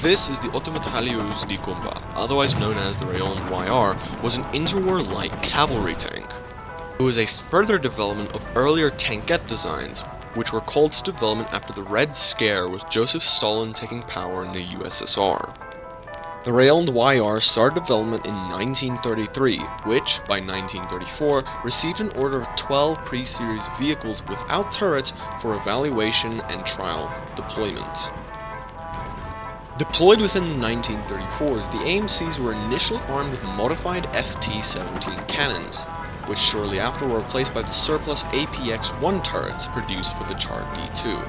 This is the Automitrailleuse de Combat, otherwise known as the Rayon YR, was an interwar light cavalry tank. It was a further development of earlier tankette designs, which were called to development after the Red Scare with Joseph Stalin taking power in the USSR. The Rayon YR started development in 1933, which, by 1934, received an order of 12 pre-series vehicles without turrets for evaluation and trial deployment. Deployed within the 1934s, the AMCs were initially armed with modified FT-17 cannons, which shortly after were replaced by the surplus APX-1 turrets produced for the Char D2.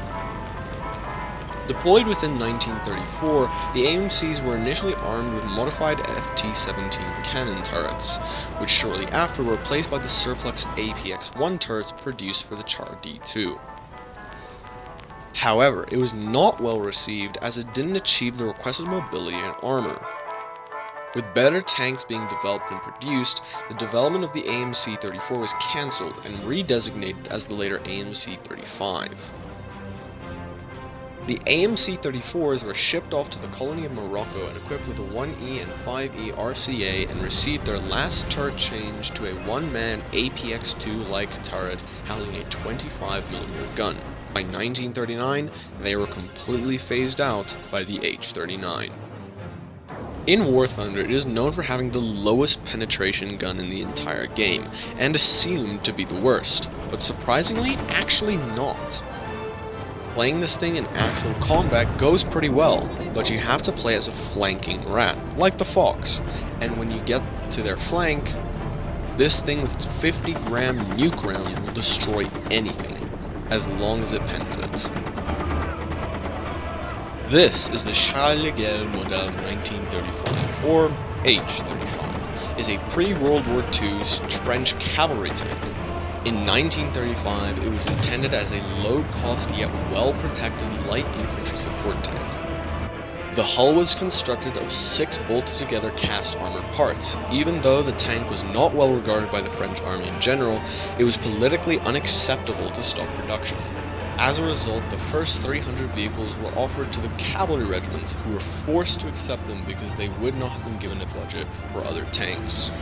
Deployed within 1934, the AMCs were initially armed with modified FT-17 cannon turrets, which shortly after were replaced by the surplus APX-1 turrets produced for the Char D2. However, it was not well received as it didn't achieve the requested mobility and armor. With better tanks being developed and produced, the development of the AMC.34 was cancelled and redesignated as the later AMC.35. The AMC-34s were shipped off to the colony of Morocco and equipped with a 1E and 5E RCA and received their last turret change to a one-man APX-2-like turret housing a 25mm gun. By 1939, they were completely phased out by the H.39. In War Thunder, it is known for having the lowest penetration gun in the entire game, and assumed to be the worst, but surprisingly, actually not. Playing this thing in actual combat goes pretty well, but you have to play as a flanking rat, like the Fox, and when you get to their flank, this thing with its 50-gram nuke round will destroy anything, as long as it pens it. This is the Charles de Gaulle Model 1935, or H.35, is a pre-World War II French cavalry tank. In 1935, it was intended as a low-cost yet well-protected light infantry support tank. The hull was constructed of 6 bolted-together cast armor parts. Even though the tank was not well regarded by the French army in general, it was politically unacceptable to stop production. As a result, the first 300 vehicles were offered to the cavalry regiments, who were forced to accept them because they would not have been given a budget for other tanks.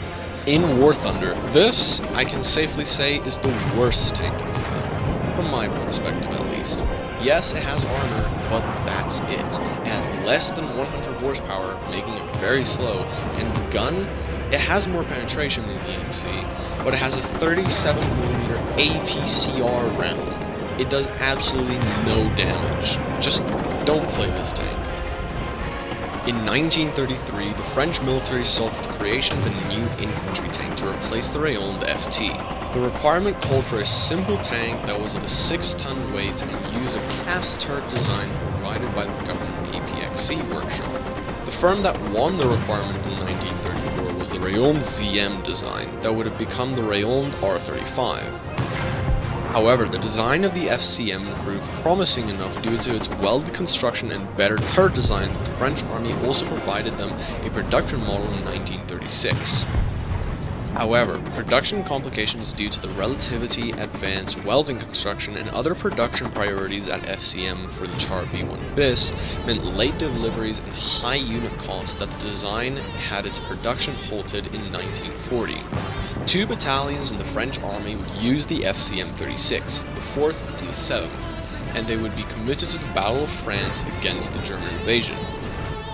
In War Thunder, this, I can safely say, is the worst tank in the film, from my perspective at least. Yes, it has armor, but that's it. It has less than 100 horsepower, making it very slow, and its gun, it has more penetration than the AMC, but it has a 37mm APCR round. It does absolutely no damage. Just don't play this tank. In 1933, the French military sought the creation of a new infantry tank to replace the Rayon FT. The requirement called for a simple tank that was of a 6-ton weight and used a cast turret design provided by the government APXC workshop. The firm that won the requirement in 1934 was the Rayon ZM design that would have become the Rayon R.35. However, the design of the FCM proved promising enough due to its welded construction and better turret design that the French army also provided them a production model in 1936. However, production complications due to the relatively advanced welding construction and other production priorities at FCM for the Char B1 bis meant late deliveries and high unit costs that the design had its production halted in 1940. 2 battalions in the French army would use the FCM.36, the 4th and the 7th, and they would be committed to the Battle of France against the German invasion.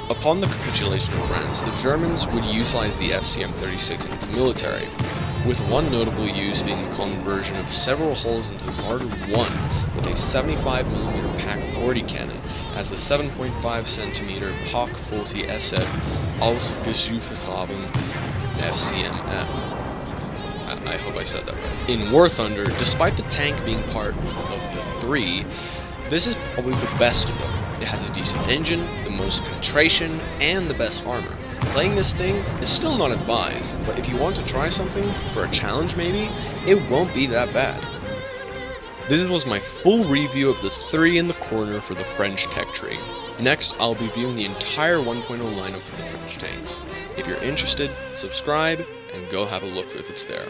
Upon the capitulation of France, the Germans would utilize the FCM.36 in its military, with one notable use being the conversion of several hulls into the Marder 1 with a 75mm Pak-40 cannon as the 7.5cm Pak-40 SF ausgeschüttet haben FCMF. I hope I said that right. In War Thunder, despite the tank being part of the 3, this is probably the best of them. It has a decent engine, the most penetration, and the best armor. Playing this thing is still not advised, but if you want to try something, for a challenge maybe, it won't be that bad. This was my full review of the 3 in the corner for the French tech tree. Next, I'll be viewing the entire 1.0 lineup for the French tanks. If you're interested, subscribe, and go have a look if it's there.